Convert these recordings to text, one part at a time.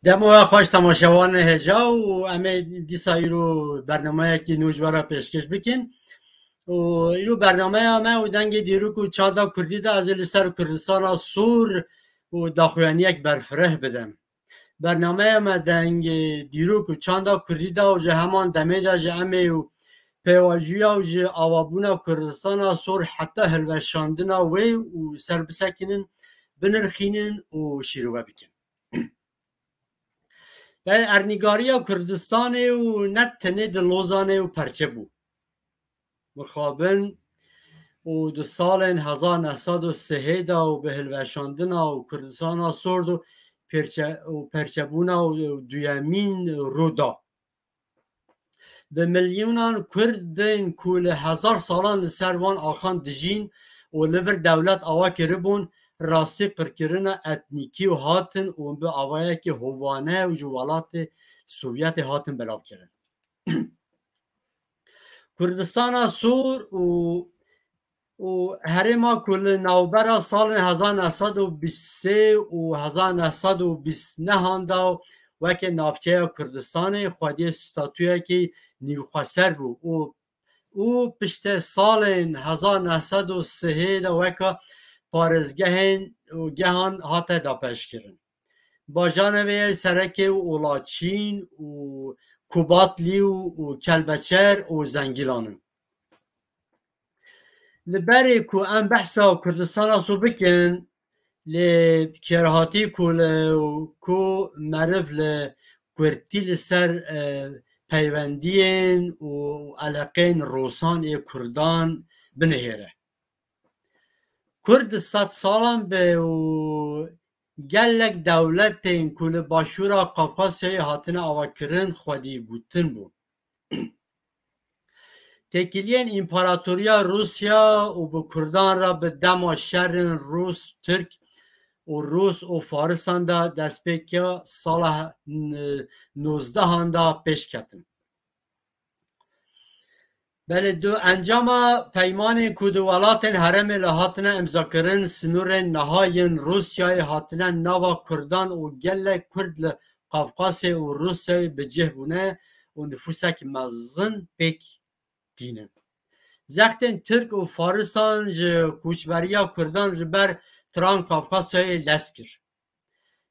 دمو خوش تماشاوان هجا و امه دیسا ایرو برنامه که نوجوارا پیشکش بکن و ایرو برنامه همه و دنگ دیرو که چادا کردی دا از سر کردستان سور و داخوانی یک برفره بدم برنامه همه دنگ دیرو که چادا کردی دا و جه همان دمه دا جه امه و پیواجویا و جه آوابونا کردستان سور حتی هلوشاندنا وی و سر بسکنن بنرخینن و شیروه بکن ارنیگاریا کردستان و نه تنه دلوزانه و پرچه بو مخابن و دو سال 1903 دا و به هلوشاندنا و کردستان سرد و پرچه بونا و دویمین رودا به میلیونان کردین کل 1000 سالان لسروان آخان دجین و لبر دولت آوا کربون راستی قرکرنا اتنیکی و هاتن و به آوائه که هوانه و جوالات سوویت هاتن بلاو کرن کردستان سور و هرما کل نوبرا سال 1923 و 1929 هاندا وکه نافچه کردستان خودی ستاتویه که نیوخسر بو او پشت سال 1903 دا وکه پارزگهن و گهان هاته دا پیش کرن با جانبه سرک و اولاچین و کوباتلی و کلبچر و زنگیلانن لبری که ام بحثا کردستان سو بکن لکرهاتی که معرف لکورتی لسر پیوندین و علاقین روسان کردان بنهیره کرد 100 سالان به گلک دولت این کل باشورا قفقاسیای هاتن آواکرن خودی گوتن بود تکیلین امپراتوریا روسیا و به کردان را به دم شر روس ترک و روس و فارسان دا دست پیکیا سال 19 هاندا پیش کتن بله دو انجام پیمان کودولات حرم لحاتنا امضا کرن سنور نهاین روسیای هاتنا نوا کردان و گل کرد قفقاس و روسیای بجه بونه و نفوسک مزن پیک دینن زختن ترک و فارسان کوچبریا کردان جبر تران قفقاسای لسکر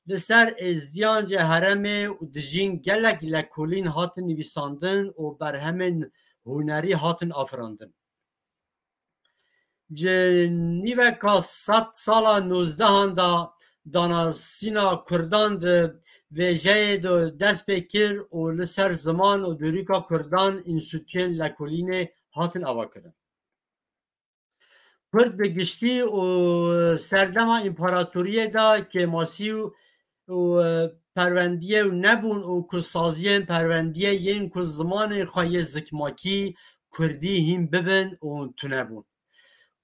لسر ازدیان حرم و دجین گلک لکولین هاتن نویساندن و بر همین هنری هاتن آفراندن نیوکا 100 سالا 19 هاندا داناسینا کردان ده ویجه ده دست بکر و لسر زمان و دوریکا کردان انسوتیل لکولین هاتن آوا کرن کرد بگشتی و سردما امپراتوریه دا که ماسی و پروندیه و نبون و کسازیه پروندیه یین که زمان خواهی زکماکی کردی هم ببن و تو نبون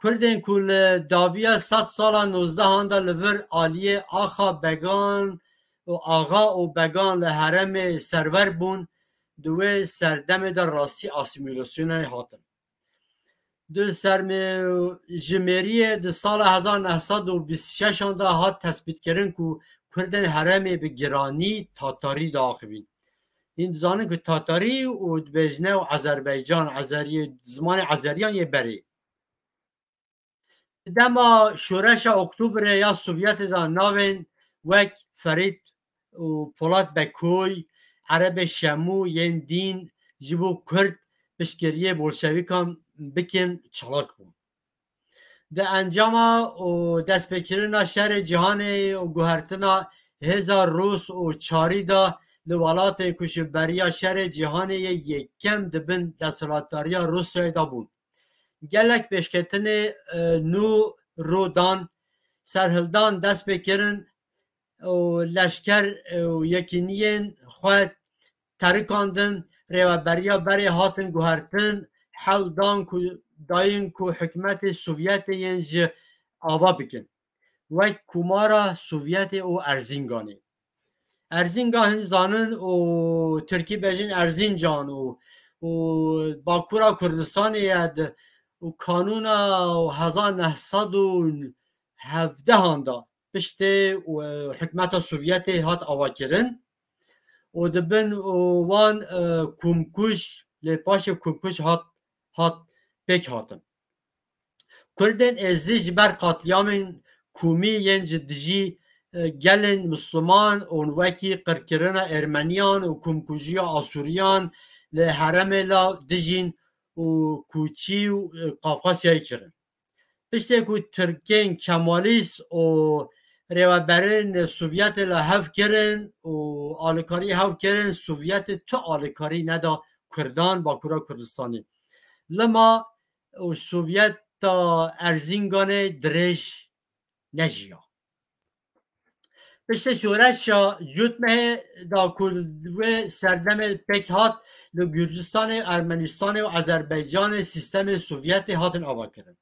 کردین کل داویه 100 سالا 19 هاندا لور آلیه آخا بگان و آغا و بگان لحرم سرور بون دوه سردم در راستی آسیمیلاسیون هاتن دو سرم جمهوریه دو سال 1926 هاندا هات تثبیت کردن که کردن حرم به گرانی تاتاری داخلین این زانه که تاتاری و دبیجنه و آذربایجان زمان آذریان یه بری دما شورش اکتبر یا سوویت دا ناوین وک فرید و پولاد بکوی عرب شمو ین دین جبو کرد بشکریه بولشویکان بکن چلاک بود ده انجام و دست بکرنا شهر جهان و گوهرتنا هزار روس و چاری دا لولات کشبریا شهر جهان یکم دبن دستلاتاریا روسیای دا بود گلک بشکتن نو رودان سرهلدان دست بکرن و لشکر و یکینین خواهد ترکاندن ریوبریا بری هاتن گوهرتن حلدان داین که حکمت سوویت ینج آوا بکن و کمارا سوویت او ارزینگان زانن و ترکی بجین ارزینجان و باکورا کردستان ید و کانون و 1917 هاندا پشت و حکمت سوویت هات آوا کرن و دبن وان کومکوش لپاش کومکوش هات پک هاتن کردن ازدیج بر قاتلیامین کومی ینج دجی gelin Müslüman on veki qirkirina Ermeniyan û kumkujiya Asuriyan li heremê la dijîn û Kûçî û Qafqasyayê kirin. Piştê ku Tirkên Kemalîst û rêveberên Sovyetê la hev kirin û alîkarî hev kirin, Sovyetê tu alîkarî neda Kurdan Bakûra Kurdistanê. Lima û Sovyeta Erzinganê dirêj nejiya. Piştî şoreşa cutmehê da ku wê serdemê pek hat li Gürcistanê, Ermenistanê û Azerbaycanê sîstemê Sovyetê hatin avakirin.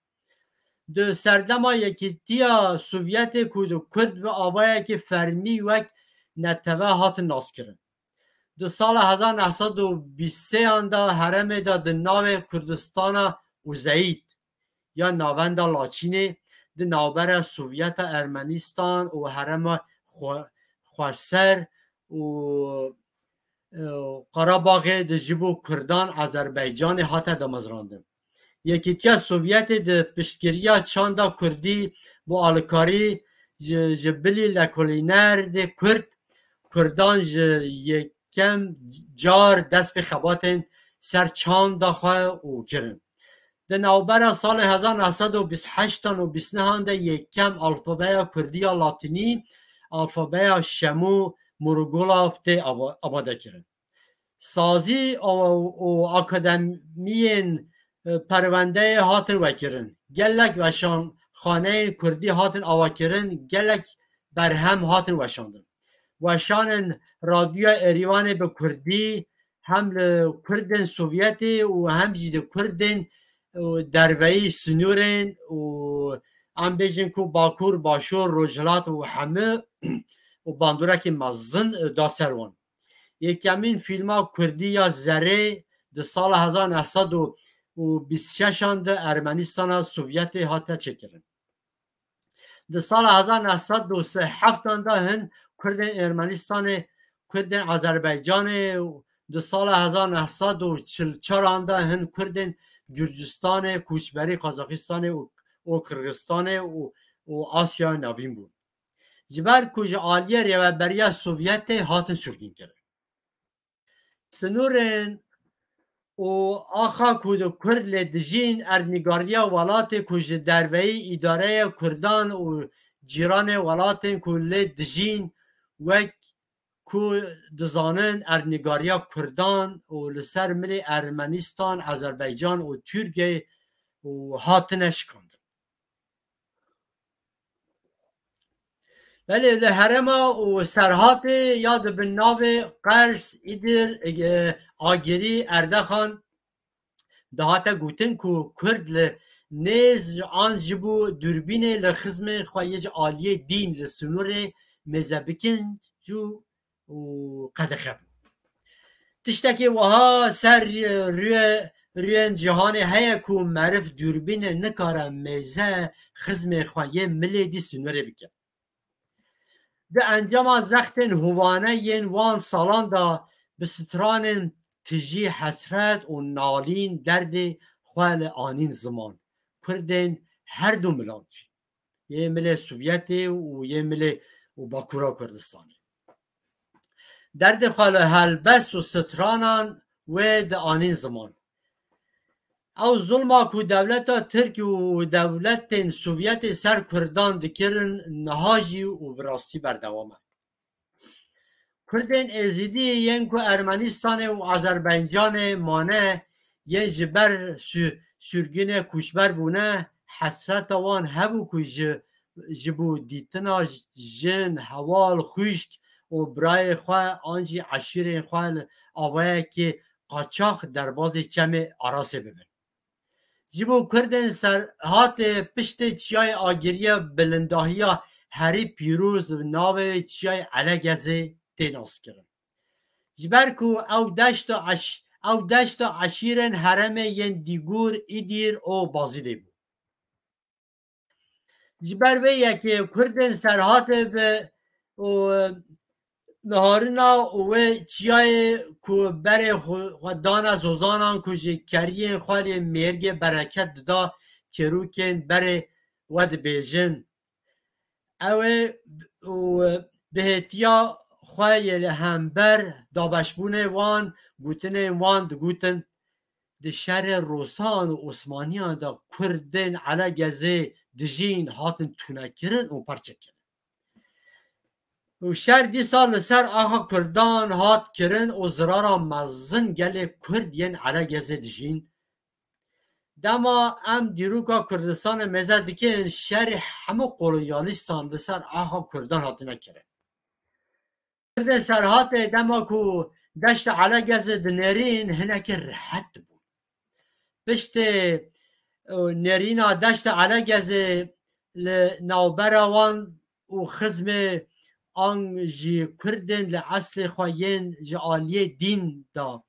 Di serdema yekîtiya Sovyetê ku di Kurd bi avayekî fermî wek neteve hatin naskirin. Di sala 1923 da heremê da di navê Kurdistana Uzeyît ya navenda Laçînê di navbera Sovyeta Ermenistan û herema Xweser û Qarabaxê di ji bo Kurdan Azerbaycanê hate damezrandin. Yekîtiya Sovyetê di piştgiriya çanda Kurdî bu alîkarî ji bilî lekolînerê Kurd Kurdan ji yekem car dest bi xebatên ser çanda xwe û kirin. Di navbera salê 1928 û 29 de yekem alfabeya Kurdiya Latînî alfabeya Şemû Murgulav tê amadekirin. Sazî û akademiyên perwendeyê hatin vekirin. Gelek weşanxaneyên Kurdî hatin avakirin, gelek berhem hatin weşandin. Weşanên radyoya Erîvanê bi Kurdî hem li Kurdên Sovyetê û hem jî di Kurdên derveyî Sinûrên û em bêjin ku Bakur, Başûr, Rojhilat û hemû û bandurekî mezin da ser wan. Yekemîn fîlma Kurdî ya Zerê di sala 1926 de Ermenîstana Sovyetê hate çêkirin. Di sala 1937 da hin Kurdên Ermenistanê, Kurdên Azerbaycanê û di sala 1944 da hin Kurdên Gürcistanê, Koçberî Qazaxistanê û Kırgızistanê û Asya Navîn bûn. Ji ber ku ji aliyê rêveberiya Sovyetê hatin sürgînkirin. Sinûrên û axa ku di Kurd lê dijîn ernîgariya welatê ku ji derveyî îdareya Kurdan û cîranê welatên ku lê dijîn wek ku dizanin ernîgariya Kurdan û li ser milê Ermenistan, Azerbaycan û Tirkiye û hatine şikandin. Belê li herema û serhatê ya dibin navê Qers, İdir, Agirî, Erdexan dihate gotin ku Kurd li nêz an ji bo dûrbînê li xizmê xwe yê ji aliyê dîn li Sinûrê mêzebikin û qedexe bû. Tiştekî wiha ser rûyên cîhanê heye ku meriv dûrbînê nikare mêze xizmê xwe yê milê dî Sinûrê bike. Di encama zextên hûvaneyên wan salan da bi stranên tijî hesret û nalîn derdê xwe li anîn ziman. Kurdên her du milan jî. Yê milê Sovyetê û yê milê û Bakûra Kurdistanê. Derdê xwe li helbest û stranan wê di anîn ziman. Ew zulma ku dewleta Tirk û dewletên Sovyetê ser Kurdan dikirin niha jî û bi rastî berdewam e. Kurdên êzîdî yên ku Ermenistanê û Azerbaycanê mane yên ji ber sürgînê koçber bûne hesreta wan hebû ku ji bo dîtina jin, hewal, xwîşk û birayê xwe an jî eşîrên xwe li awayekî qaçax derbasê çemê arasê bibin. Ji bo Kurdên serhatê piştê çiyayê agiriya bilindahiya herî pîroz bi navê çiyayê Elegezê tên askirin. Ji ber ku ew deşta eşîrên heremê yên Dîgur, İdir û Bazilê bû. Ji ber vê yekê Kurdên serhatê bi نهارنا و چیای کو بره خدانا زوزانان کو جی کریه خالی مرگ برکت دا چروکن بره ود بیجن او بهتیا خواه همبر دابشبونه وان گوتن وان گوتن ده شهر روسان و عثمانیان دا کردن علا گزه دجین هاتن تونکرن و پرچه کرن و شهر دی سال سر آخا کردان هات کرن و زرارا مزن گله کرد ین علا گزه دجین دما ام دیروکا کردستان مزه دیکن شهر همه قلویالیستان ده سر آخا کردان هات نکرن کردن سرهات دما کو دشت علا گزه دنرین هنک رحت بود پشت نرینا دشت علا گزه نوبروان و خزم آن جی کردن لعصل خواهین جی آلیه دین دا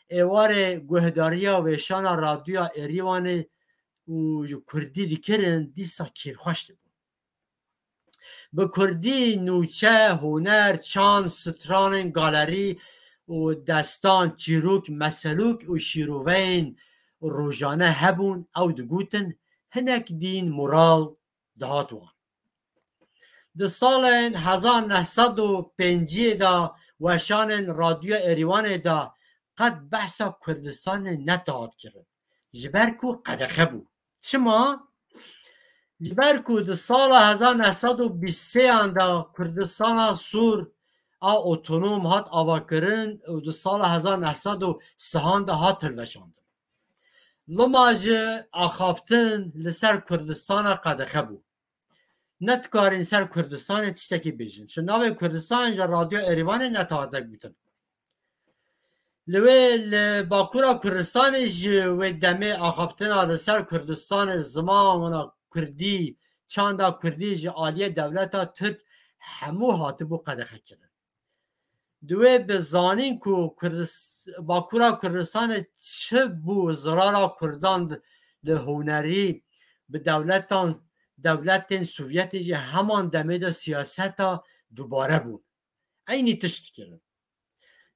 ایوار گوهداریا و شانا رادیو ایریوان و کردی دیکرن دیسا کیر خوشت بود به کردی نوچه هنر چان ستران گالری و دستان چیروک مسلوک و شیروین و روزانه هبون او دگوتن هنک دین مرال دهاتوان ده سال 1905 دا وشان رادیو ایریوان دا قد بحثا کردستان نتاد کرد جبرکو قدخه بود چما؟ جبرکو ده سال 1923 دا کردستان سور اتونوم هات آوا کرن و ده سال 1903 دا هات تلوشاندن لما جه آخافتن لسر کردستان قدخه بود نتکارین سر کردستان تشتکی بیجن چون ناوی کردستان جا رادیو ایریوان نتادک بیتن لوی باکورا کردستان و دمه آخافتن لسر کردستان زمان کردی چاندا کردی جا آلیه دولتا ترک همو هاتبو قدخه کرن دوی به زانین کو باکورا کردستان چه بو زرارا کردان ده هنری به دولت سوویتی جه همان دمه ده سیاستا دوباره بود اینی تشتی کرن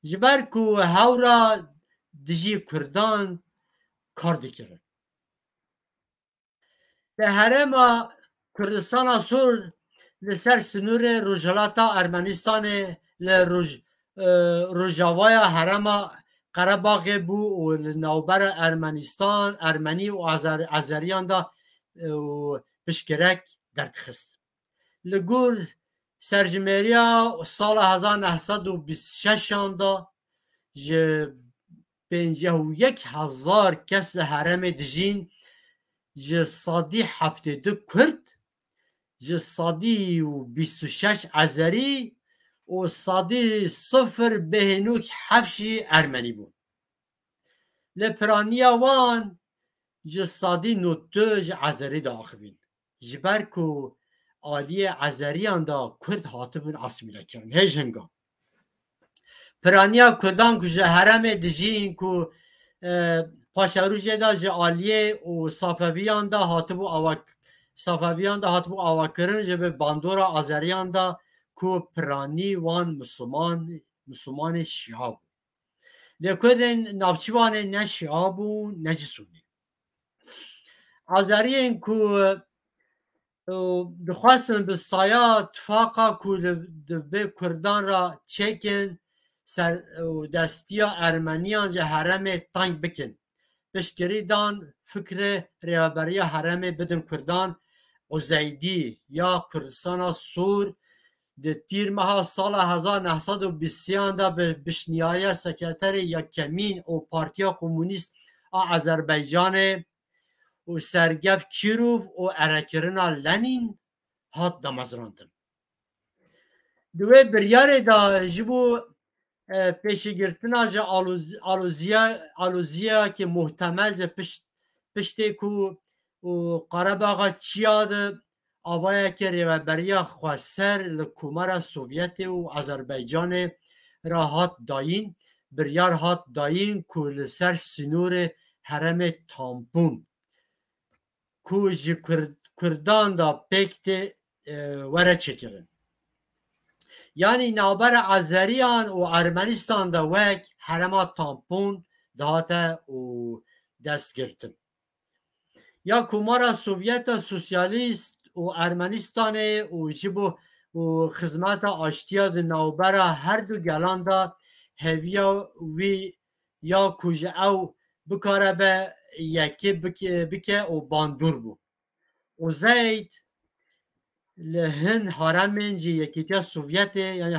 جبر کو هورا دجی کردان کار دیکرن به هرم کردستان سور لسر سنور روجلاتا ارمنستان روجاوای هرم قرباغ بو و نوبر ارمنستان ارمنی و ازریان دا پشکرک درد خست لگور سرجمریا سال 1926 دا جه 51,000 کس حرم دجین جه صادی 72 کرد جه صادی و 26 ازری و صادی 0.7 ارمنی بود لپرانیا وان جه صادی 92 ازری داخبین جبرکو آلیه عزریان دا کرد هاتبون اسمیله کرن هیچ هنگام پرانیا کردان که جه حرم دجین که پاشروژه دا جه آلیه و صافویان دا هاتبو آوا کرن جه به باندورا عزریان دا که پرانی وان مسلمان شیعه بود لیکن نافچیوان نه شیعه بود نه جسونی عزریان که دخواستن به سایا اتفاقا که به کردان را چکن دستیا ارمنیان جه حرم تنگ بکن بشکری دان فکر ریابری حرم بدن کردان و زیدی یا کردستان سور ده تیر ماه سال 1920 دا به بشنیای سکرتر یکمین و پارتیا کمونیست آذربایجان و سرگف کیروف و ارکرنا لنین هات دمزراندن دوی بریار دا جبو پیشگرتنا جا آلوزیا که محتمل جا پشتی که قرباغا چیاد آوایا که ریوبریا خواسر لکومر سوویت و آذربایجان را هات داین بریار هات داین که لسر سنور حرم تامپون که کردان دا پیکت وره چکرن یعنی ناوبر عزریان و ارمنستان دا وک حرما تامپون دهاته و دست گرتن. یا کمارا سوویت سوسیالیست و ارمنستان و جبو و خدمت آشتیا د ناوبر هر دو گلان دا هویا وی یا کجا او بکاره به یکی بکه و باندور بو و زید لهن هارمین جی یکیتیا سوویت یعنی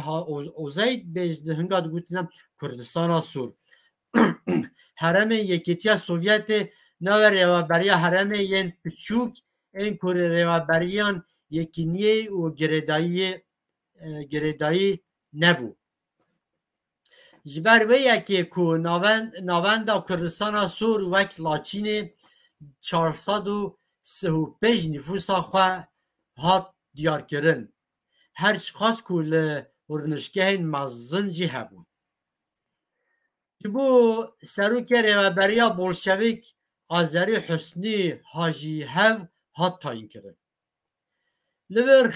و زید بیز لهنگا دو گوتنم کردستان سور هرم یکیتیا سوویت نو ریوابری هرم ین پچوک این کور ریوابریان یکی نیه و گردایی نبو جبر وی یکی کو ناوند کردستان سور وک لاچین 435 نفوسا خواه هات دیار کرن هر خاص کو لورنشگه مزن جی هبون جبو سروک ریوابریا بولشویک آذری حسنی حاجی هف هات تاین کرن لور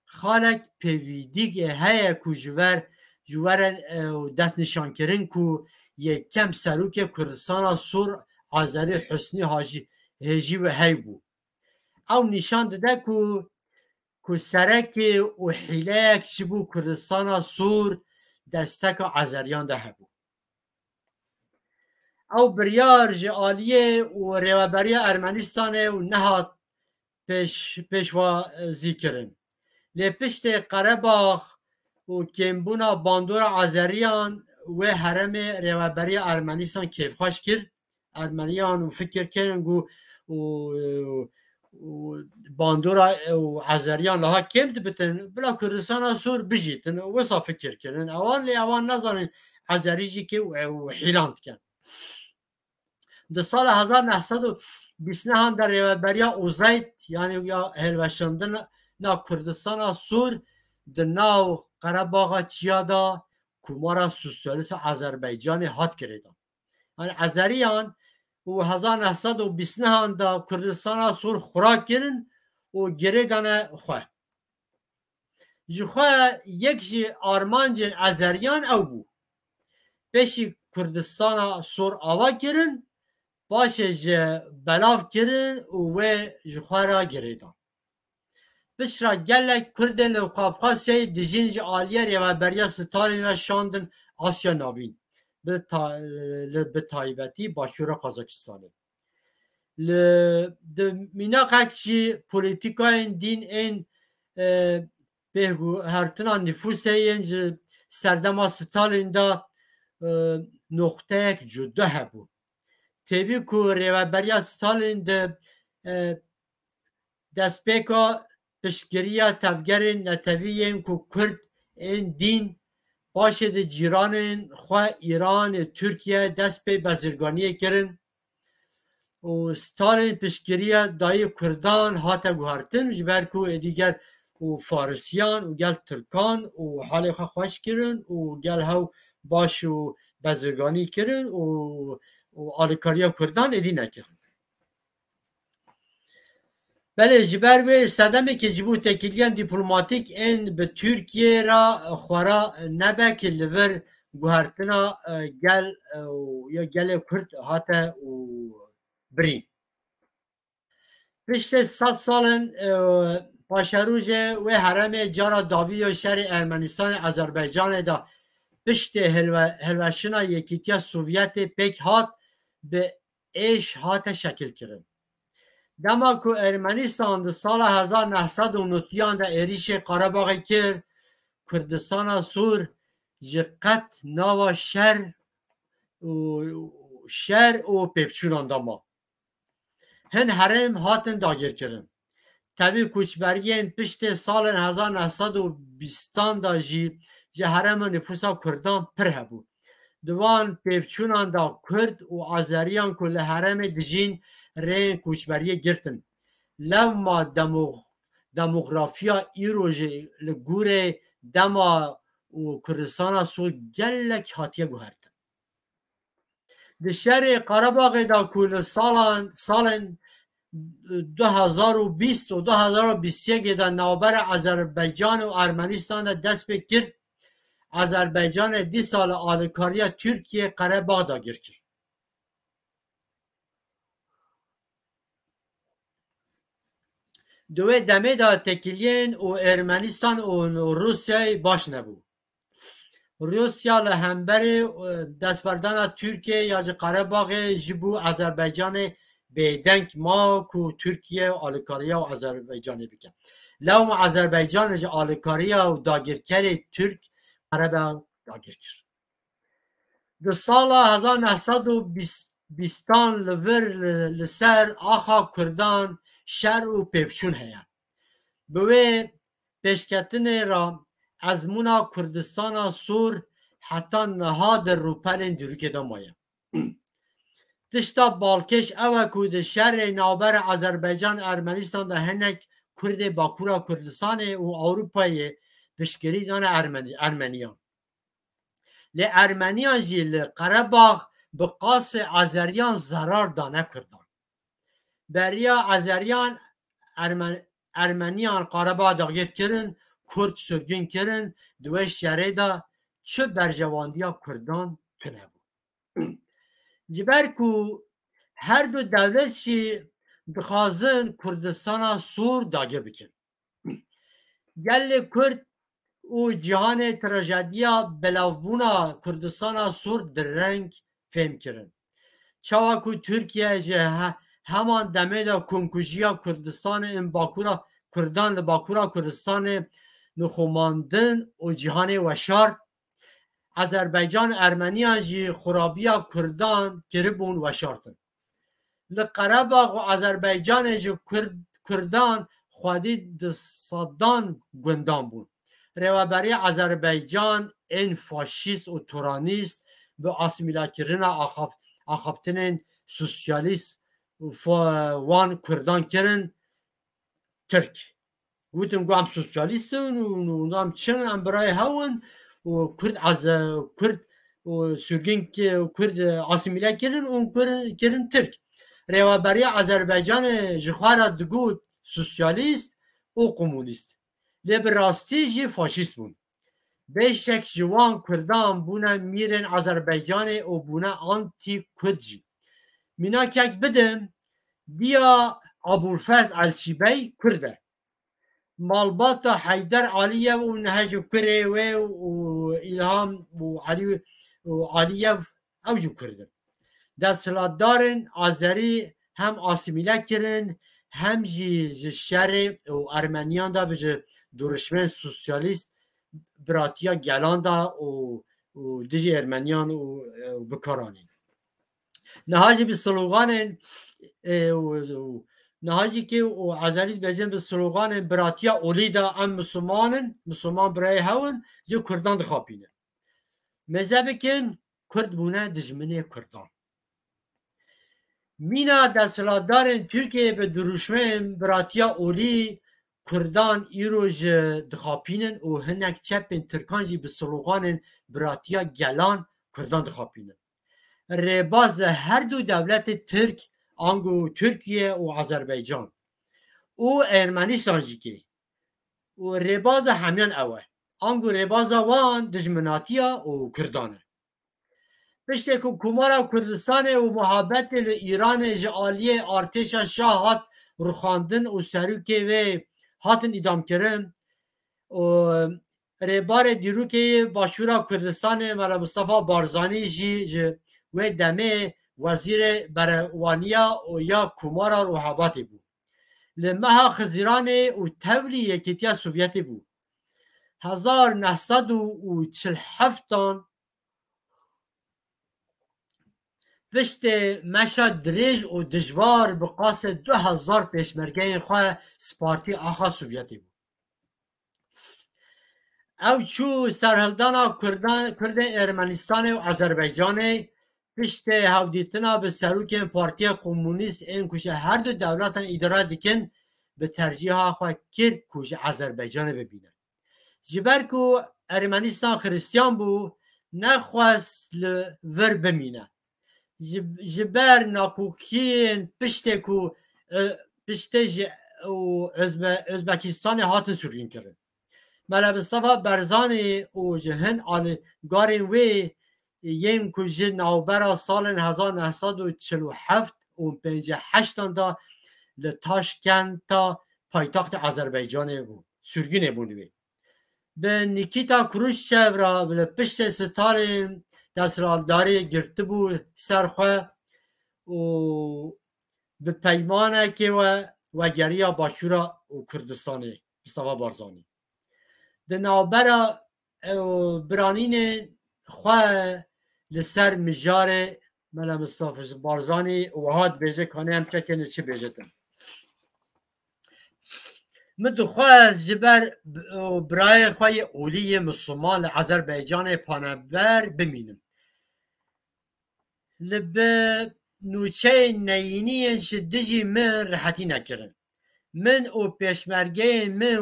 خالک پیویدیگ هیا کو جوار دست نشان کرن کو یکم سروک کردستان سور آذری حسنی حاجی هجی و هی بو او نشان داده کو سرک و حیلک جبو کردستان سور دستک آذریان ده هبو او بریار جالیه و ریوابری ارمنستان و نهات پیشوا ذکرن لپشت قرباخ و کمبونا باندور آذریان و حرم ریوابری ارمنستان کیفخواش کرد ارمنیان و فکر کردن و باندور و آذریان لها کم بتن بلا کردستان سور بجیتن و وصا فکر کردن اوان نظرن آذریجی که و حیلاند کن در سال 1929 در ریوابری اوزید یعنی یا هلوشاندن نا کردستان سور در ناو قرباغ چیادا کمارا سوسیالیست آذربایجان هات کردن یعنی آذریان و 1929 دا کردستان سور خوراک کردن و گردن خواه جخواه یک جی آرمان جن آذریان او بو پیشی کردستان سور آوا کردن باشه جه بلاف کردن و جخواه را گردن بشرا گلک کردن و قافقاسیه دیجین جه آلیه ریوابریا ستالین را شاندن آسیا ناوین به تایبتی باشور قازاکستانه میناقک جی پولیتیکای دین این هرتنا نفوسه این سردما ستالین دا نقطه جدا هبو تیوی که ریوابریا ستالین ده دست پیکا پشگریه تفگر نتویین که کرد این دین باشه ده جیران خواه ایران ترکیه دست به بزرگانی کرن و ستالین پشگریه دای کردان هاته گوهرتن جبر که دیگر و فارسیان و گل ترکان و حال خوش کرن و گل هاو باش و بزرگانی کرن و آلکاریا کردان ادی نکرن بله جبر و صدمه که جبو تکیلیان دیپلماتیک این به ترکیه را خورا نبه که لور گوهرتنا گل یا گل کرد هاته و برین پشت 100 سالن پاشروژه و حرم جارا داوی و شهر ارمنستان آذربایجان دا پشت هلوشنا یکیتیا سوویت پیک هات به ایش هات شکل کرد دما که ارمنستان در سال 1990 در ایریش قرباغ کرد کردستان سور جقت ناوا شهر و پیفچونان دما هن حرم هاتن داگیر کرن طبی کوچبرگین پشت سال 1920 دا جی حرم نفوسا کردان پر هبو دوان پیفچونان دا کرد و آذریان که لحرم دجین رین کوچبری گرتن لو ما دموغرافیا ایروژه لگوره دما و کردستان سو گلک هاتیه گوهرتن ده شهر قرباغ دا کل سالن 2020 و 2021 دا نوبر آذربایجان و ارمنستان دا دست بکرد Azerbaycan دی سال آلکاری ترکیه قره باغ دا گیر کرد. دوی دمه دا تکیلین و ارمنستان و روسیای باش نبو. روسیا لهمبر دستبردان ترکیه یا قره باغ جبو آذربایجان بیدنگ ما کو ترکیه آلکاریا و آذربایجان بکن. لوم آذربایجان آلکاریا و داگیرکری ترک قره باغ داگیر کرد. در سال 1920 لور لسر آخا کردان شر و پیفچون هیا. بوی پیشکتن را از مونا کردستان سور حتی نهاد روپلین دروکه دامایا. تشتا بالکش اوه کود شر نابر آذربایجان ارمنستان ده هنک کرد باکورا کردستان و اروپای پیشگیری دان ارمنیان. لی ارمنیان جی قره باغ بقاس آذریان ضرار دانه کردن. بریا آذریان ارمنیان قره باغ داگیر کرن، کرد سرگین کرن، دوش شره دا چه برجواندیا کردان کنه بود. جبر کو هر دو دولت شی دخوازن کردستان سور داگه بکن. گل کرد او جهان تراژدیا بلاوبونا کردستان سور در رنگ فهم کرن. چاوا کو ترکیه جه همان دمه دا کنکوژیا کردستان این باکورا کردان لباکورا کردستان نخوماندن و جهان وشار آذربایجان ارمنیان جی خرابیا کردان کربون وشارتن. لقره باغ و آذربایجان جی کردان خودی دستادان گندان بود. روابری آذربایجان این فاشیست و تورانیست به آسیمیلا کردن آخافتن سوسیالیست وان کردان کردن ترک. گوتم گوام سوسیالیستن و نام چن ام برای هون و کرد و سرگین کرد آسیمیلا کردن و کردن ترک. روابری آذربایجان جخوارا دگود سوسیالیست و کمونیست. لیبراستی جی فاشیست بون. بیشک جوان کردان بونه میرن آذربایجان و بونه آنتی کرد جی. مینا کک بدم بیا ابوالفضل الشیبی کرده. مالباتا حیدر علیه و نهج کره و الهام و علیه اوجو کرده. دستلاتدارن آذری هم آسیمیله کرن هم جی شر و ارمنیان دا بجه دورشمن سوسیالیست براتیا گلان دا و دیجی ارمنیان و بکارانین. نهاجی به سلوغان نهاجی که آذری بجن به سلوغان براتیا اولی دا ام مسلمان برای هون جو کردان دخوابینه. مذهب کن کرد بونه دجمنه کردان. مینا دستلاتدارن ترکیه به دروشمن براتیا اولی کردان ایروژ دخاپینن و هنک چپن ترکانجی به سلوغان براتیا گلان کردان دخاپینن. رباز هر دو دولت ترک آنگو ترکیه و آذربایجان او ارمنستان جی که و رباز همیان اوه آنگو رباز وان دجمناتیا و کردانه. پشت که کمارا کردستان و محبت ایران جعالیه ارتشا شاه هات رخاندن و سروکه و هاتن ادام کرن و ربار دیروکه باشورا کردستان ملا مصطفی بارزانی جی و دمه وزیر بروانیا و یا کمارا روحاباتی بود. لمها خزیران و تولی یکیتیا سوویتی بود. 1947 پشت مشا دریج و دجوار بقاس 2000 پیشمرگه خواه سپارتی آخا سوویتی بود. او چو سرهلدانا کرد ارمنستان و آذربایجان پشت هودیتنا به سروک پارتی کمونیست این کشه هر دو دولت اداره دیکن به ترجیح خواه کرد کشه آذربایجان ببینن. جبر کو ارمنستان خریستیان بو نخواست ور بمینه. جبر ناکوکین پشت کو پشت ازبکستان هاتن سرگین کرد. ملا مصطفى برزانی و جهن آل گارین وی یم کجی نوبرا سال 1947 و 58 دا لتاشکند تا پایتخت آذربایجان بود سرگین بودی به نیکیتا کروشچف را به پشت ستالین دستالداری گرفته بود سرخواه و به پیمانه که و گریا باشورا و کردستانی مصطفى بارزانی ده نوبرا برانین خواه لسر مجار ملا مصطفى بارزانی و هاد بیجه کنه هم چکنه چی بیجتن مدخواه جبر برای خواه اولی مسلمان لعذربایجان پانبر بمینم لبه نوچه نینی شدجی من راحتی نکرن من او پیشمرگه من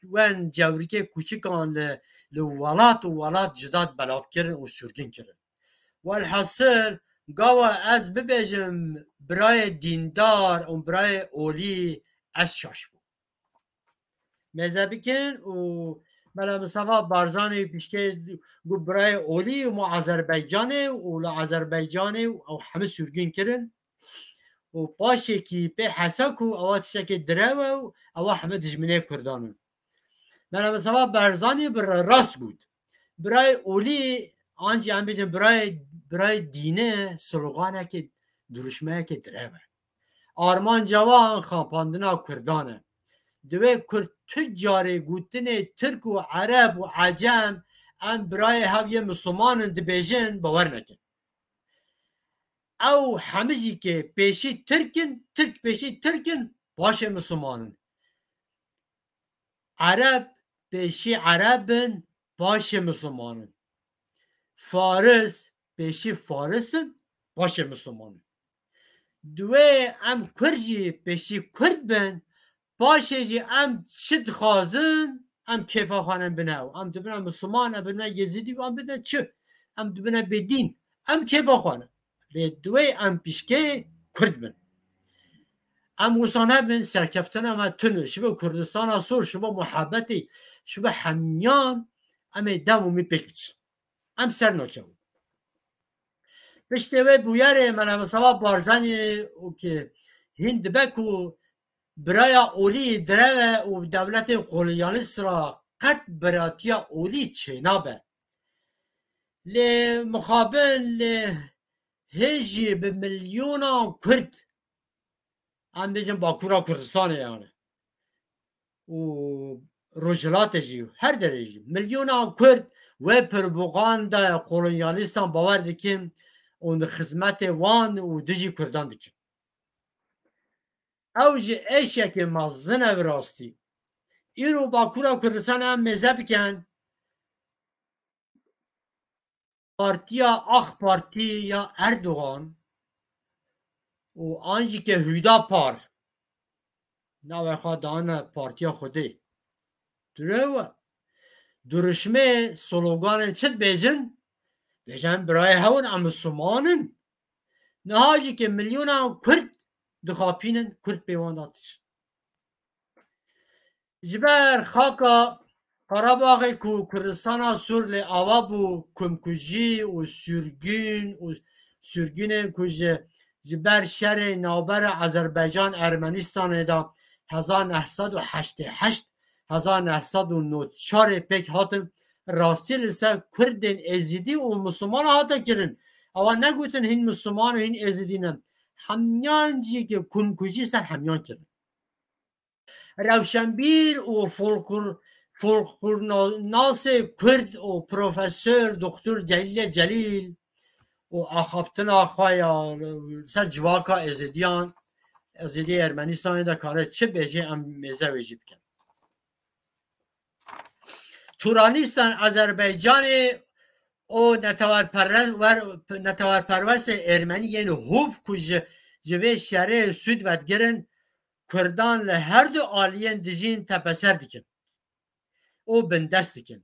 وان جوریکه کوچکان لولات و ولات جداد بلاف کردن و سرگین کردن والحاصل قاوة از ببیجم برای دیندار و برای اولی از شاش بود مذهبی و ملا مصطفى بارزانی پیشکه برای اولی و آذربایجانه و آذربایجانه و همه سرگین کردن و باشه که به حساک و اواتشه که دروه و همه دجمنه کردانه ملا مصطفى بارزانی برای راست بود برای اولی آنچه هم بیجن برای دینه سلوغانه که درشمه که دروه آرمان جوان خانپاندنا کردانه دوی کرد تجاره گوتن ترک و عرب و عجم ام برای هاوی مسلمان دبیجن باور نکن او همه جی که پیشی ترکن ترک پیشی ترکن باشه مسلمانن عرب پیشی عربن باشه مسلمانن فارس پیشی فارسن باشه مسلمانن دوی ام کرجی پیشی کرد بن باشه جی ام چد خازن ام کیفا خانم بناو ام دبنا مسلمان ام بنا یزیدی ام بنا چه ام دبنا بدین ام کیفا خانم دوی ام پیشکه کرد بن ام وسانه بن سرکفتن ام تنو شبه کردستان سور شبه محبتی شبه حمیان ام دمو می بکچ ام سر ناچو پشته وی بویاره من ام سوا بارزانی او که هند بکو برای اولی دروه و دولت قلیانیست را قد براتیا اولی چه نابه مقابل هجی به میلیون کرد هم بیجن باکورا کردستانه یعنی و رجلات جی هر درجه میلیون کرد و پروپاگاندا قلیانیستان باور دکن اون خدمت وان و دجی کردان دکن اوج ایشه که مزنه براستی ایرو باکورا کردستان هم مذهب کن پارتیا آخ پارتی یا اردوغان و آنجی که هیدا پار نوه خواهدان پارتیا خوده دروه درشمه سلوگان چد بیجن بیجن برای هون ام مسلمانن نهاجی که میلیون هم کرد دخاپینن کرد بیوانداتش جبر خاکا قراباغی که کردستان سور لی آوا بو کمکجی و سرگین کجه جبر شهر نوبر آذربایجان ارمنستان دا 1988 1994 پیک هاتن راستی لسه کردن ازیدی و مسلمان هاتا کرن اما نگوتن هین مسلمان و هین ازیدینن همیان جی که کمکجی سر همیان کرن روشنبیر و فولکلورناس کرد و پروفسور دکتر جلیل و آخافتنا خوایا سر جواکا ازیدیان ازیدی ارمنستان دا کاره چه بیجه ام میزه ویجی بکن تورانیستان آذربایجان او نتوار پرورس ارمنی یعنی هوف کج جوه شهره سود ودگرن کردان لهر دو آلین دجین تپسر دیکن او بندست دیکن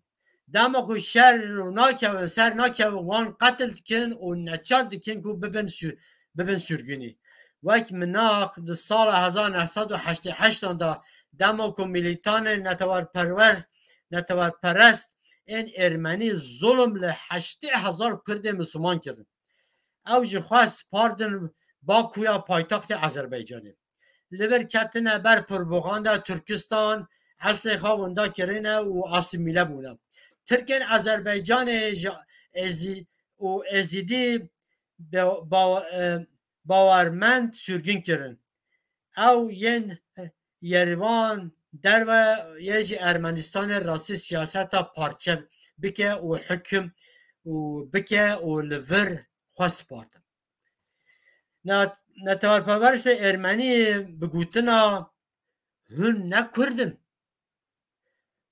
دما خو شهر رو ناکه و سر ناکه و وان قتل دیکن و نچار دیکن که ببن سرگونی وک مناق ده سال 1988 دا دما که میلیتان نتوار پرور نتوار پرست این ارمنی ظلم ل 80,000 کرد مسلمان کردن او جی خواست پاردن باکویا پایتخت آذربایجانه لور کتنه بر پروپاگاندا ترکستان اصل خوابوندا کرنه و آسیمیله بونه ترکن آذربایجان ازیدی باورمند سürgün کرن او ین یریوان در و یه ارمنستان راسی سیاست پارچه بکه و حکم و بکه و لور خواست پاردن نتوار پاورس ارمنی بگوتنا هون نکردن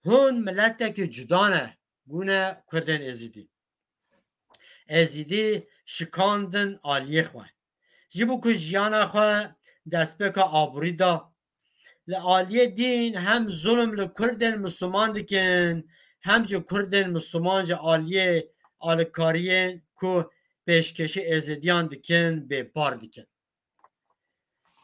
هون ملت که جدانه گونه کردن ازیدی شکاندن آلیه خواه جیبو که جیانا خواه دست بکا آبوری دا لآلیه دین هم ظلم لکردن مسلمان دکن هم جو کردن مسلمان جا آلیه آلکاریه که پیشکشی ازیدیان دکن به بار دکن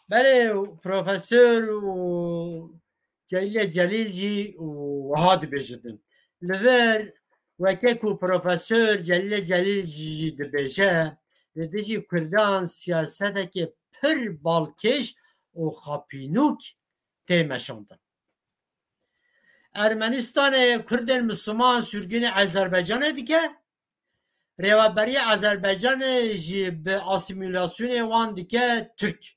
بله پروفسور و جلیل جی و هاد بیشتن لور وکی که پروفسور جلیل جی دبیشه دیجی کردان سیاست که پر بالکش و خاپینوک تیمشاندن ارمنستان کردن مسلمان سürgün آذربایجان دیگه روابری آذربایجان جی به آسیمیلاسیون وان دیگه ترک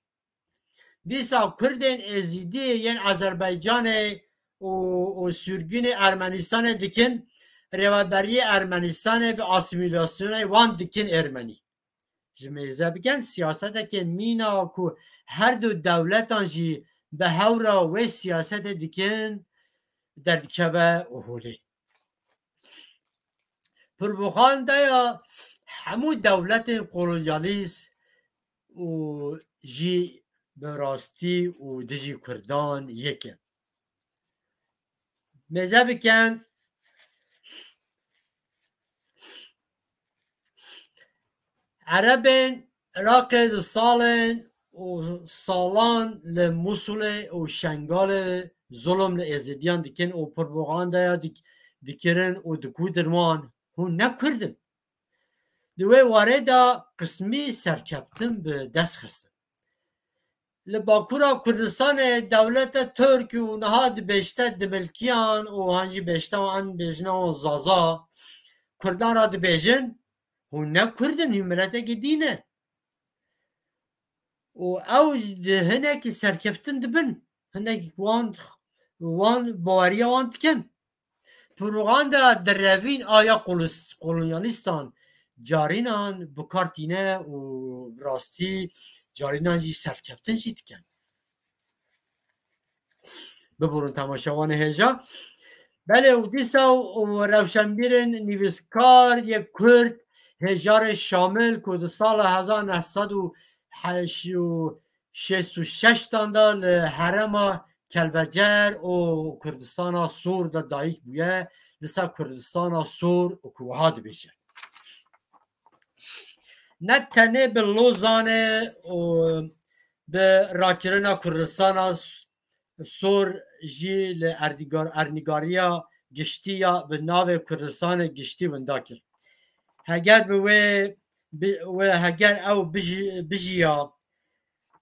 دیسا کردن ازیدی یعنی آذربایجان و سürgün ارمنستان دیکن روابری ارمنستان به آسیمیلاسیون وان دیکن ارمنی جمیزه بگن سیاست که مینا که هر دو دولتان جی به هورا و سیاست دیکن در دیکه اوهولی پروپاگاندا یا همو دولت کولونیالیست و جی به راستی و دیجی کردان یکه میزه بکن عربین عراق سالان لموسول و شنگال ظلم لازیدیان دیکن و پروپاگاندا دیکرن و دکو درمان هون نکردن دوی واردا قسمی سرکفتن به دست خستن لباکورا کردستان دولت ترک و نهاد بیشتر دملکیان و هنجی بیشتر و ان بیجنا و زازا کردان را دبیجن هون نکردن هملته که دینه و او هنه که سرکفتن دبن هنه وان باوریا وان تکن پروپاگاندا در روین آیا کولونیالیستان جارینان بکارتینه و راستی جارینان جی سرکفتن جی تکن ببرون تماشاوان هجا بله و دیسا و روشنبیرن نویسکار یک کرد هجار شامل که در سال 1966 تانده لحرم کلبجر و کردستان سور دا دایک بویه دیسا کردستان سور و کوهاد بشه نه تنه به لوزانه و به راکرنا کردستان سور جی ارنگاریا گشتی یا به ناو کردستان گشتی وندا کرد هگر به هگر او بجیا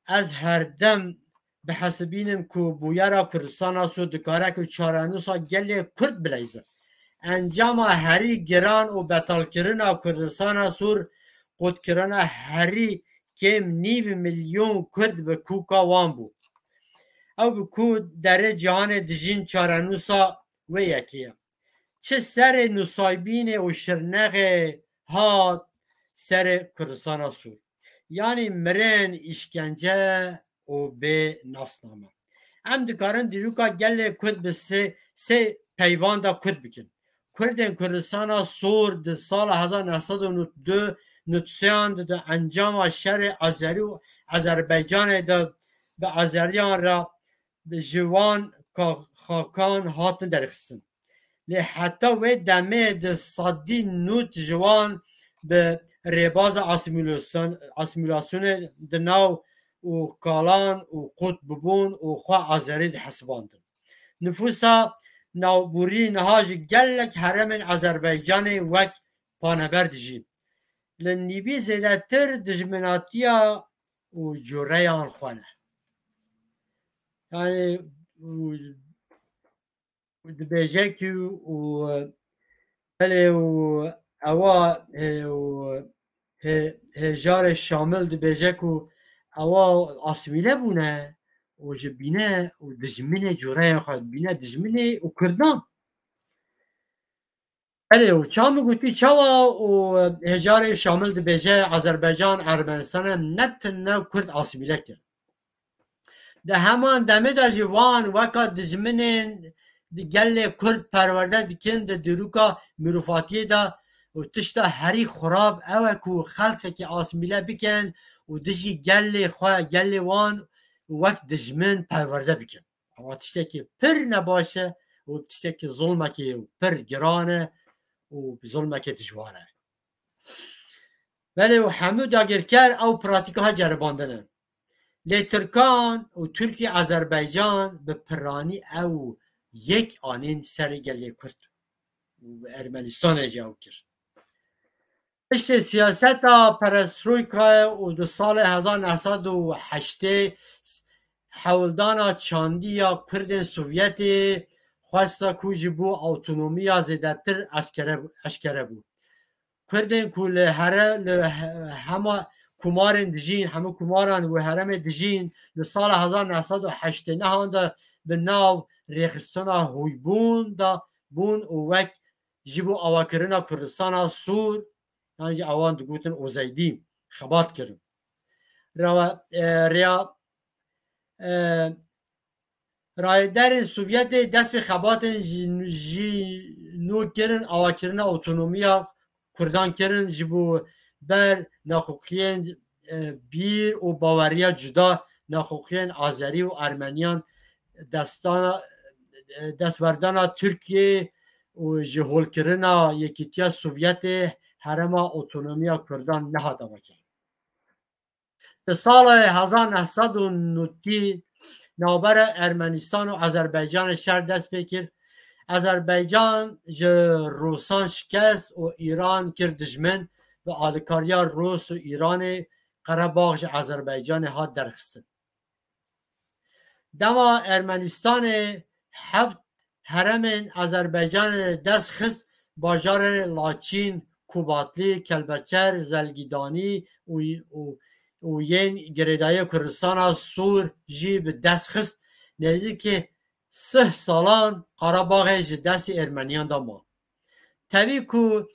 از هر دم به حسبینم که بویرا کردستان سور دکاره که چارانوسا گل کرد بلیزه انجام هری گران و بطال کرنا کردستان سور قد کرنا هری کم 9 میلیون کرد به کوکا وان بود او به کو در جهان دجین چارانوسا و یکیه چه سر نصایبین و شرنق ها سر کردستان سور یعنی مرن اشکنجه و به ناسنامه هم دکارن دیروکا گل کرد به سه پیوان دا کرد بکن کردن کردستان سور در سال 1992 نوتسیان دا انجام شر آذری و آذربایجان دا به آذریان را به جوان خاکان هاتن درخستن لی حتی و دمه دا صدی نوت جوان به ریباز آسیمیلاسیون دناو و کالان و قط ببون و خواه آذری دا حسباندن نفوسا ناوبوری نهاج گلک حرم آذربایجان وک پانبرد جی لنیوی زیدتر دجمناتیا و جوره آن خوانه yani dibêje ku û belê û ewa hêjarê şamil dibêje ku ewa asmîle bûne û ji bîne û dijminê cureyên xwe bîne dijminê û Kurdan. Belê û çam gotî çawa û hêjarê şamil dibêje Azerbaycan Ermenistanê netin new Kurd asmîle kir. Di heman demê de jî wan weka dijminên gelê Kurd perwerde dikin di dîroka mirofatiyê de û tişta herî xurab ew e ku xelkekî asmîle bikin û dijî gelê xwe gelê wan wek dijmin perwerde bikin. Ewa tiştekî pir nebaş e û tiştekî zulmekî pir giran e û zulmekî dijwar e. Belê û hemû dagirker ew pratîka ceribandin e. Lê Tirkan û Tirkiye Azerbaycan bi piranî ew yek anên serê gelê Kurd û bi Ermenistanê jî ew kir. Piştî siyaseta perestroîkayê û di salê 1908 hewildana çandiya Kurdên Sovyetê xwesta ku ji bo awtonomiya zêdetir eşkere bû. Kurdên ku li hema kumarên dijîn hemû kumaran wê herêmê dijîn li sala 1989 de bi nav rêxistana hûybûn da bûn û wek ji bo avakirina Kurdistana Sûr yan jî ewan digotin Ozeydî xebat kirin. Rayderên Sovyetê dest bi xebatên jî nû kirin avakirina awtonomiya Kurdan kirin ji bo ber naxwixiyên bîr û baweriya cuda naxwixiyên Azerî û Ermeniyan destwerdana Tirkiye û ji holkirina Yekîtiya Sovyetê herêma awtonomiya Kurdan nehate vekirin. Di salê 1990 navbera Ermenistan û Azerbaycanê şer dest pê kir. Azerbaycan ji Rûsan şikest û Îran kir dijmin bi alîkariya Rûs û Îranê Qerebağ ji Azerbaycanê hat derxistin. Dema Ermenistanê heft heremên Azerbaycanê dest xist bajarê Laçîn, Kubatlî, Kelbeçer, Zelgîdanî û yên girêdayî Kurdistana Sûr jî bi dest xist nêzîkî 30 salan Qerebaxê ji destê Ermeniyan de ma. Tevî ku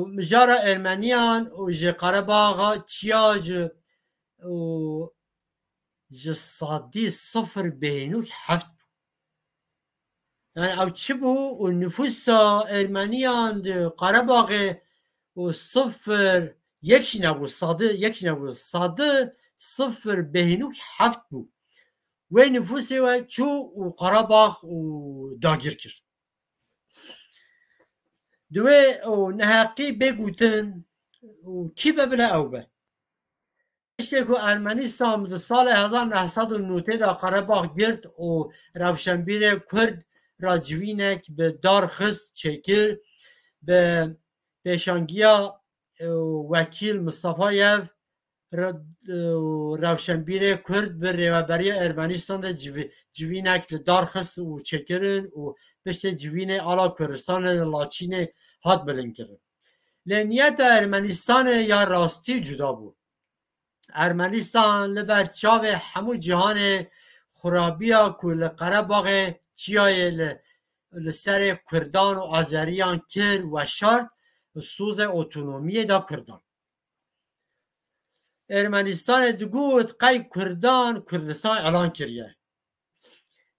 mijara Ermeniyan û ji Qerebaxa çiya ji sadî 0,7 bû. Yani ew çi bû û nüfusa Ermeniyan di Qerebaxê û 0,1 jî nebû sadî 0,7 bû. Wê nüfusê we çû û Qerebax û dagîr kir. Di wê neheqî bêgotin û kî be bile ew be. Tiştê ku Ermenistan di salê 1990 de Qerebax girt û rewşenbîrê Kurd ra civînek bi dar xist çêkir bi pêşangiya Wekîl Mistefayev rewşenbîrê Kurd bi rêveberiya Ermenistan de civînek li dar xist û çêkirin û piştî civînê ala Kurdistanê li Laçînê hat bilind-kirin. Lê niyeta Ermenistanê ya rastî cuda bû. Ermenistan li ber çavê hemû cîhanê xurabiya ku li Qerebaxê çiyayê li serê Kurdan û Azeriyan kir weşart sûzê otonomiyê da Kurdan. Ermenistanê digot qey Kurdistan elan kiriye.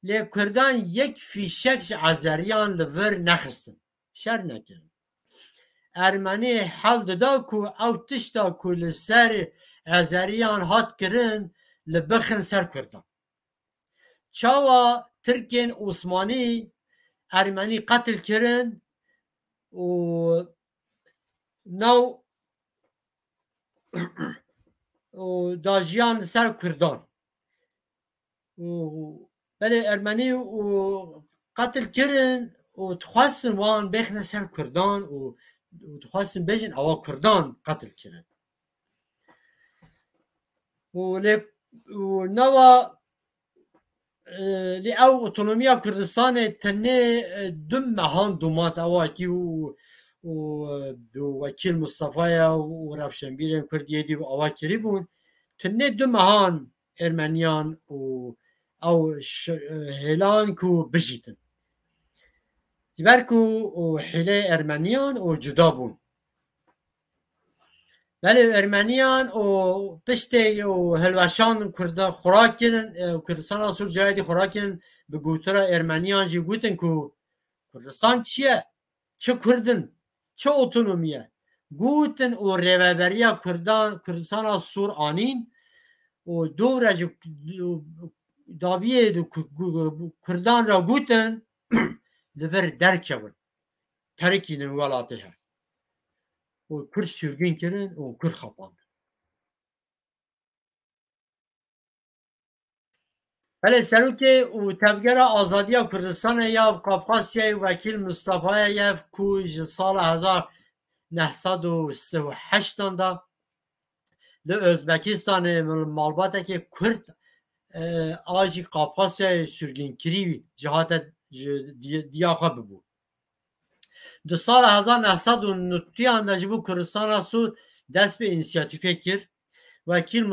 Lê Kurdan yek fîşek ji Azeriyan li vir nexistin. Şer nekirin. Ermenî hewl dida ku ew tişta ku li serê Azeriyan hat kirin li bixin ser Kurdan. Çawa Tirkên Osmanî Ermenî qetil kirin û nav dajiyan li ser Kurdan. Belê Ermenî û قتل کرن و تخواستن وان بخنه سر کردان و تخواستن بجن اوا کردان قتل کرن و نوا لی او اوتونومیا کردستان تنه دم مهان دومات اوا کی و وکیل مصطفی و رفشنبیر کردیه دی و اوا کری بون تنه دم مهان ارمنیان و او هلان کو بجیتن برکو حله ارمنیان و جدا بون ولی ارمنیان و پشته و هلوشان کرده خوراک کرن کردستان آسور جایدی خوراک کرن به گوتره ارمنیان جی گوتن که کردستان چیه؟ چه کردن؟ چه اوتونومیه؟ گوتن و ریوبریا کردستان آسور آنین و دوره داویه کردان را گوتن لبر درکون ترکینن ولاتها و کر سürgün کرن و کر خپاند بله سروکه و تفگر آزادی کردستان یا قفقاسیای وکیل مصطفی یف کوج سال 1938 دا ده ازبکستان مالباته که کرد آجی قفقاسیای سürgün کری جهات دیاخه ببود در سال 1990 دا جبو کردستان سور دست به انیسیاتیفه کرد وکیل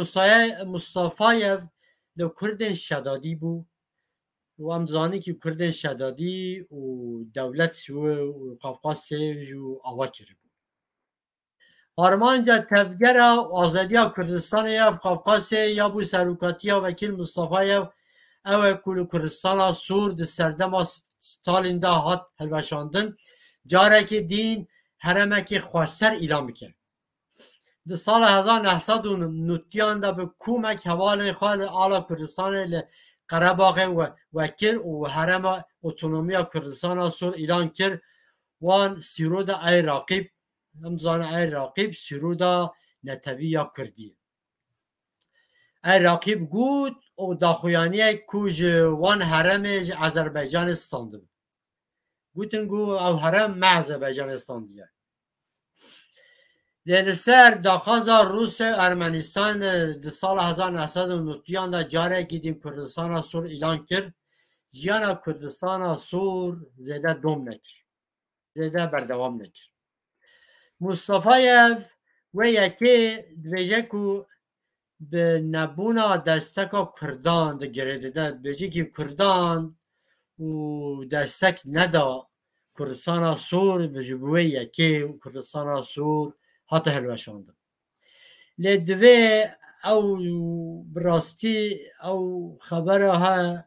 مصطفی در کردن شدادی بود و هم زانی که کردن شدادی و دولت و قفقاز و آوا کرده بود آرمانجا تفگر آزادی کردستان یا قفقاز یا بو سروکاتی وکیل مصطفی او کل کردستان سور در سردم ستالین دا هات هلوشاندن جاره که دین حرمه که خواستر اعلام کرد در سال 1990 دا به کومک حوال خال آلا کردستان قره‌باغ و وکیل و حرم اوتونومیا کردستان سور اعلان کرد وان سیرودا ای راقیب همزان ای راقیب سیرودا نتوی یا کردی ای راقیب گود و داخویانی کوج وان حرم آذربایجان استانده بود گوتن گو او حرم ما آذربایجان استاندیه لسر داخازا روس ارمنستان در سال 1990 دا جاره گیدیم کردستان سور اعلان کرد جیانا کردستان سور زیده دوم نکر زیده بردوام نکر مصطفی و یکی دویجه که به نبونا دستک کردان ده گریده داد بیجه که کردان و دستک ندا کردستان سور بیجه بوی یکی کردستان سور حتی هلوشانده لدوی او براستی او خبره ها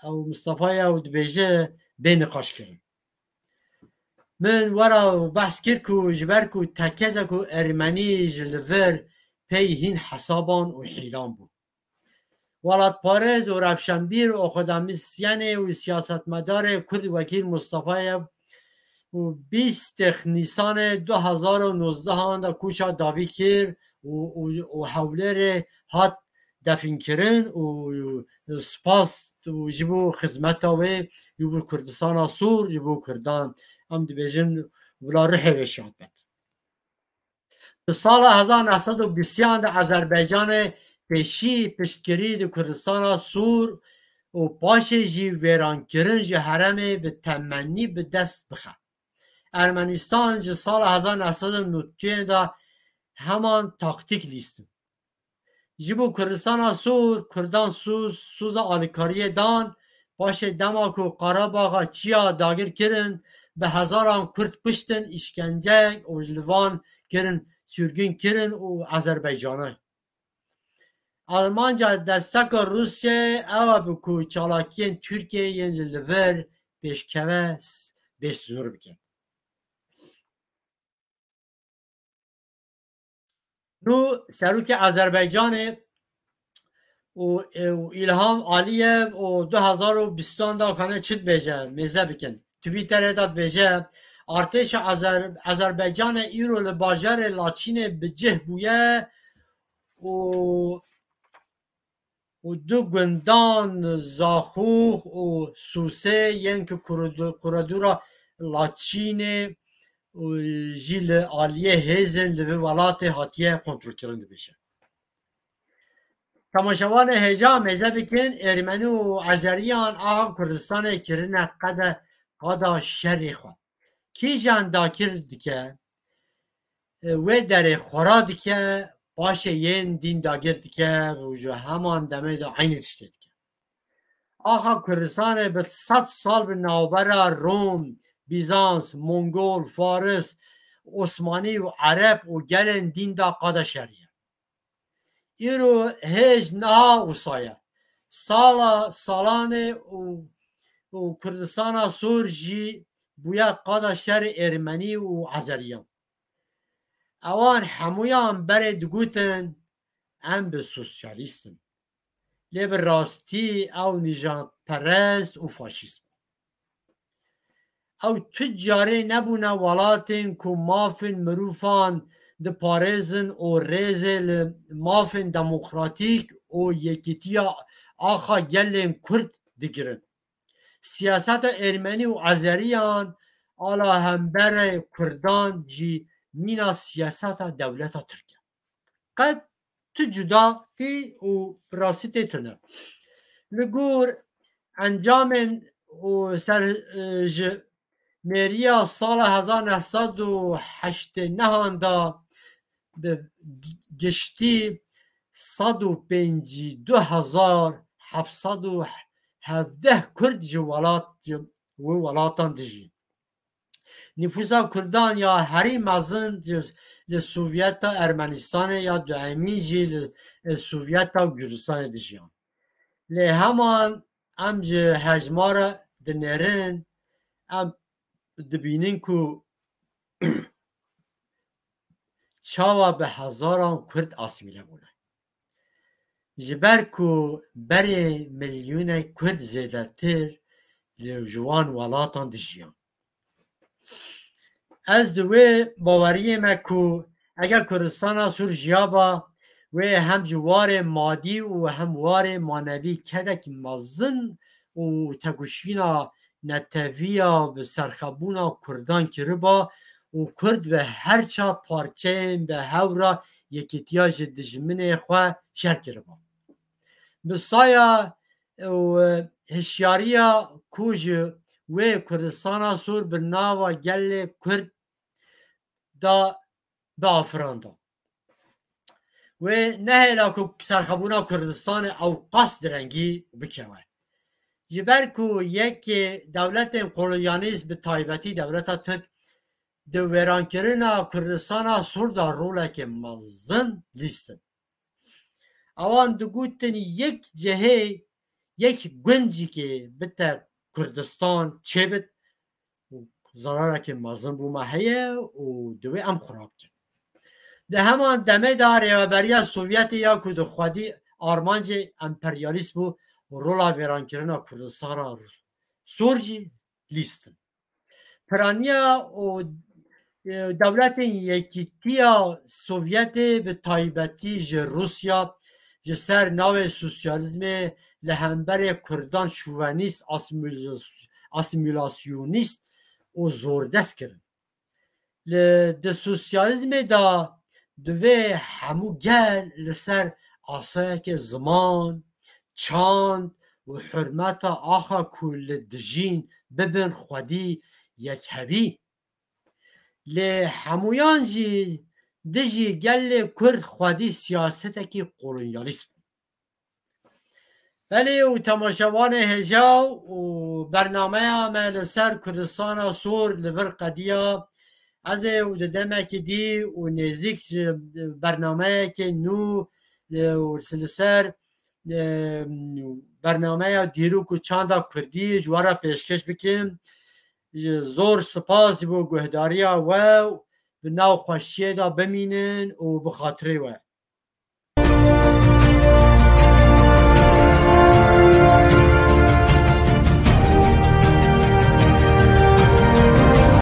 او مصطفی او دبیجه بینقاش کرد من ورا بحث کرد که جبر که تکزه که ارمنی جلور پیهین حسابان و حیلان بود ولاد پارز و رفشنبیر و خودمیسیان و سیاست مدار کرد وکیل مصطفی و 20 نیسان 2019 دا کوشا داوی کرد و حولر هات دفن کرن و سپاس و جبو خدمت و جبو کردستان سور جبو کردان هم دیبیجن ولا رحه وشاد بد در سال 1920 دا آذربایجان پیشی پشتگیری در کردستان سور و پاشه جی ویران کرن جی حرم به تمنی به دست بخواد ارمنستان جی سال 1990 دا همان تاکتیک لیستم جبو کردستان سور کردان سوز آلیکاری دان باشه دماکو قره‌باغ چیا داگر کرن به هزاران کرد پشتن اشکنجه و جلوان کرن سürgün کرن و آذربایجانه آلمانجا دستک روسیه او بکو چالاکین ترکیه ین لور پیشکوه بسنور بکن نو سروک آذربایجان و الهام علیه و 2020 دا کنه چید بیجه میزه بکن تویتر داد بیجه ارتش آذربایجان ایرو لباجر لاچین بجه بویه و و دو گندان زاخوخ و سوسه ین که کوردورا لاچینه و جیل آلیه هیزن لوی ولات هاتیه کنترل کرنده بشه. تماشاوان هجا مزه بکن ارمنی و عزریان آها کردستان کرنه قدا شری خواه کی جان داکر دیکه و در خورا دیکه باشه ین دین داگر دیکه و همان دمه دا عین تشته دیکه آها کردستان به 100 سال به نوبر روم بیزانس منگول فارس عثمانی و عرب و گلن دین دا قدا شریه ایرو هیچ نه و سایه سالانه و کردستان سور جی بویا قادا شر ارمنی و عزریان اوان همویان بره دگوتن ام به سوسیالیستن لیب راستی او نجات پرست و فاشیسم او تجاره نبونه ولاتن که مافن مروفان ده پارزن و ریزل مافن دموکراتیک و یکیتیا آخا گلن کرد دیگرن سیاست ارمنی و عزریان آلا همبر کردان جی مینا سیاست دولت ترکیه قد تو جدا کی و راسیت تنه لگور انجام و سر مریا سال 1989 دا به گشتی 152,717 کرد ولاتان دجی نفوسا کردان یا هری مزن لسوویت ارمنستان یا دومی جی لسوویت گرجستان دجیان لی همان ام جه هجمار دنرن ام دبینین که چاوا به هزاران کرد آسیمیله بونه جبر که بری میلیون کرد زیده تر جوان ولاتان دجیان از دوی باوری مکو اگر کردستان سور جیابا و هم جوار مادی و هم وار مانوی کدک مزن و تگوشینا نتویا به سرخبونا کردان کربا و کرد به هر چا پارچه به هورا یکیتیاج دجمن خواه شر کربا بسایا و هشیاریا کوج و کردستان سور به ناوا گل کرد دا به آفراندا و نه الا سرخبونا کردستان او قصد رنگی بکوه جبر که یک دولت قلویانیست به تایبتی دولت ترک دو ویران کرنا کردستان سور دا روله که مزن لیستن اوان دو گوتن یک جهه یک گنجی که بتر کردستان چه بد ضراره که مازن بو محیه و دوی ام خراب کرد ده همان دمه داره و برای سوویت یا که دو خودی آرمانج امپریالیست بو رولا ویران کرنا کردستان سورجی لیستن پرانیا و دولت یکیتیا سوویت به تایبتی جه روسیا جه سر ناو سوسیالیزم لهنبر کردان شوونیست اسیمیلاسیونیست و زوردست کرن ده سوسیالیزم دا دوی همو گل لسر آسایه که زمان چاند و حرمت آخا کل دجین ببن خودی یک هوی لی همویان جی دجی گل کرد خودی سیاست که قولونیالیسم ولی و تماشاوان هجا و برنامه عمل سر کردستان سور لور قدیا از او دمه که دی و نزیک برنامه که نو و سر برنامه دیرو که چاندا کردی جوارا پیشکش بکن زور سپاس بو گهداریا و به ناو خوشیه دا بمینن و بخاطره و